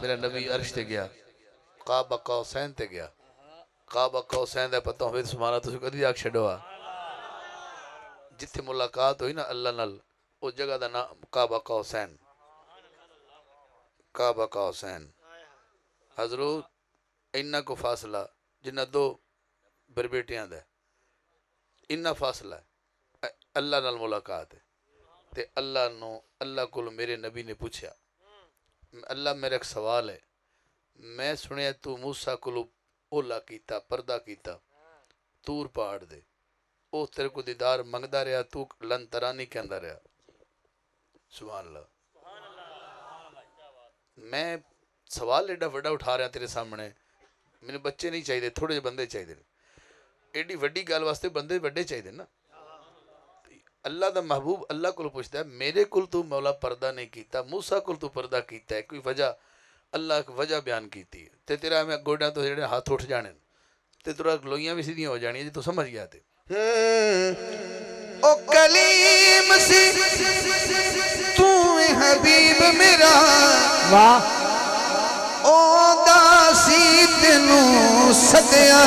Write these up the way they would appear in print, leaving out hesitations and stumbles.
میرا نبی عرش تے گیا قاب قوسین تے گیا قاب قوسین دا پتہ ہوئے سبحانہ تسی کدی آکھ چھڈو جتھے ملاقات ہوئی نا اللہ نال اس جگہ دا نام قاب قوسین قاب قوسین حضرت انہ کو فاصلہ جنہ دو بربیٹیاں دے انہ فاصلہ ہے اللہ نال ملاقات ہے تے اللہ کو میرے نبی نے پوچھا اللہ میرا ایک سوال ہے میں سنیا تو موسیٰ کو اولا کیتا پردہ کیتا تور پہاڑ دے او تیرے کو دیدار منگدا رہا تو لن ترانی کہندا رہا سبحان اللہ میں سوال ایڈا وڈا اٹھا رہا تیرے سامنے میرے بچے نہیں چاہیے تھوڑے بندے چاہیے ایڈی وڈی گل واسطے بندے وڈے چاہیے نا اللہ دا محبوب اللہ کو پوچھتا ہے میرے کل تو مولا پردہ نہیں کیتا موسیٰ کل تو پردہ کیتا ہے کوئی وجہ اللہ ایک وجہ بیان کیتی ہے تے تیرا میں گوڑا تو جڑے ہاتھ اٹھ جانے تے تیرا لوئیاں بھی سیدھیاں ہو جانی جی تو سمجھ گیا تے او کلیم سے تو حبیب میرا واہ او داسی تینوں سدیا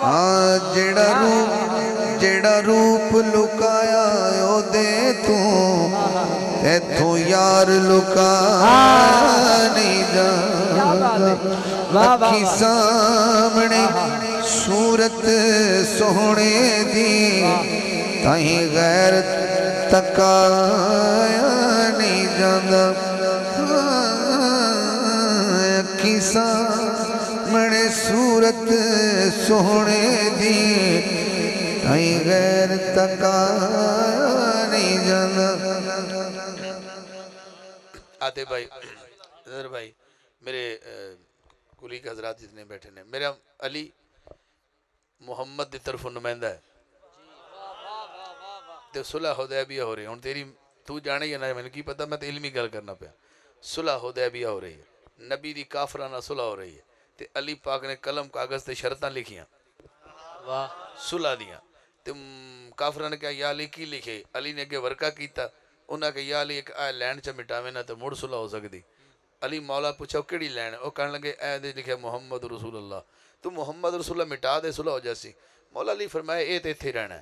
ہاں جڑا روپ لکایا او دے تو ایتھوں یار لکا نہیں جانا اکھی سامنے صورت سونے دی تائیں غیر تکایا نہیں جانا اکھی سامنے صورت سونے دی تائیں غیر تکایا نہیں جانا آتے بھائی نظر بھائی میرے کلی کے حضرات جتنے بیٹھے ہیں میرا علی محمد دی طرف نمائندہ ہے تے صلح حدیبیہ ہو رہی ہے ہن تیری تو جانے یا نہ میں نے کی پتا میں تے علمی گل کرنا پیا صلح حدیبیہ ہو رہی ہے نبی دی کافرانہ صلح ہو رہی ہے تے علی پاک نے قلم کاغذ تے شرطاں لکھیاں واہ صلح دیاں تے کافراں نے کہا یا علی کی لکھے علی نے اگے ورقہ کیتا انہاں کہ یا علی ایک اے لینڈ چ مٹاوے نہ تے مڑ صلح ہو سکدی علی مولا پوچھا کیڑی لینڈ او کہن لگے اے دے لکھے محمد رسول اللہ تو محمد رسول اللہ مٹا دے صلح ہو جاسی مولا علی فرمایا اے تے ایتھے رہنا ہے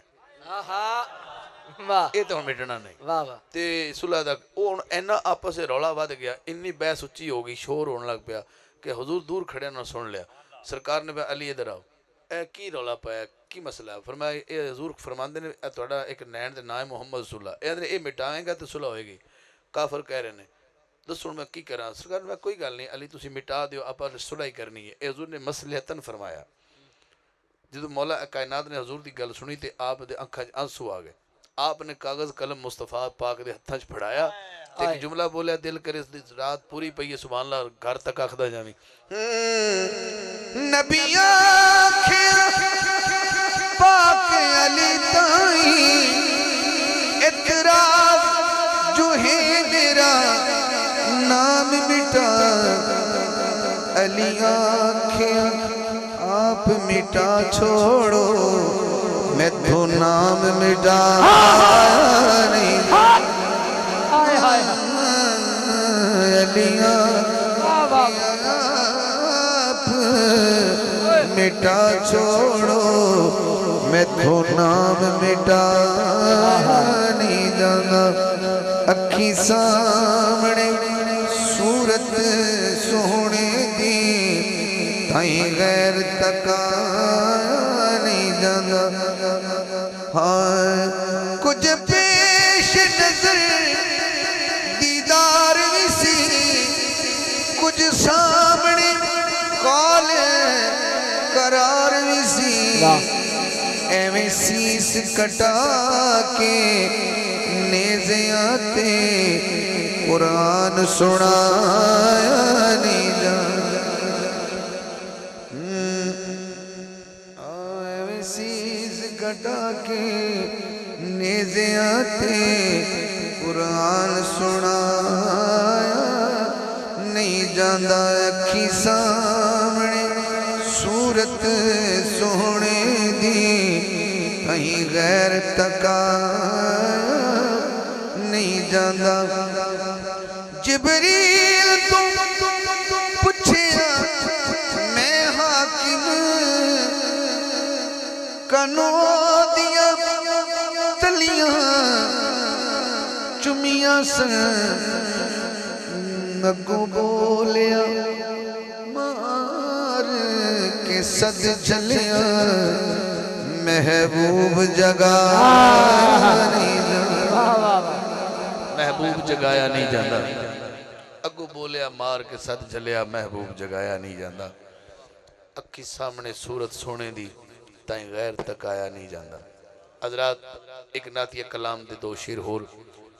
واہ اے تے مٹنا نہیں واہ واہ تے صلح دا او اینا آپس سے رولا ود گیا انی بحث اچھی ہو گئی شور ہونے لگ پیا کہ حضور دور کھڑے نہ سن لیا سرکار نے علی ادھر آؤ اے کی رولا پایا کی مسئلہ ہے فرمایا اے حضور فرماندے نے اے تہاڈا ایک نین دے نام محمد رسول اللہ اے مٹاویں گا تے صلح ہوئے گی کافر کہہ رہے نے دسو میں کی کراں سرکار میں کوئی گل نہیں علی تسی مٹا دیو آپا صلح ہی کرنی ہے اے حضور نے مصلحتن فرمایا جدو مولا کائنات نے حضور دی گل سنی تے آپ دے اکھاں وچ آنسو آ گئے آپ نے کاغذ قلم مصطفیٰ پاک دے ہتھاں وچ پھڑایا تے ایک جملہ بولیا دل کرے اس رات پوری پئی ہے سبحان اللہ گھر تک آکھدا جاویں نبی آکھیا پاک علی تائیں اعتراف جو ہے میرا نام مٹا علی آکھیا آپ مٹا چھوڑو میں تو نام مٹا نہیں علی آکھیا آپ مٹا چھوڑو میں تو نام مٹا نہیں جانا اکھی سامنے صورت سونے دی تائیں غیر تکا نہیں جانا ہاں کچھ پیش نظر دیدار بھی سی کچھ سامنے قول قرار بھی سی ایویں سیس کٹا کے نیزیاں تے قرآن سنایا نہیں جانا ایویں سیس کٹا کے نیزیاں تے قرآن سنایا نہیں جاندہ اکھی سامنے صورت سونے دی کہیں غیر تکا نہیں جاندہ جبریل تو پوچھیا میں حاکم کنو دیا تلیاں چمیاں سن اگوں بولیا مار کے صد جلیا محبوب جگہ نہیں جانا محبوب جگایا نہیں جاندہ اگو بولیا مار کے صد جلیا محبوب جگایا نہیں جاندہ اکھی سامنے صورت سونے دی تائیں غیر تک آیا نہیں جاندہ حضرات ایک ناتیہ کلام دے دو شیر ہور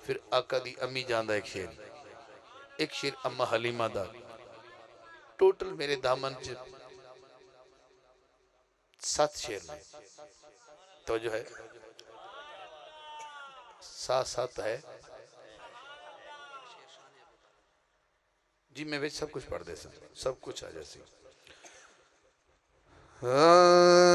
پھر آقا دی امی جاندہ ایک شیر امہ حلیمہ دا ٹوٹل میرے دامن چ 7 شیر میں توجہ ہے 7 ہے جی میں سب کچھ پڑھ دے سب کچھ آ جیسی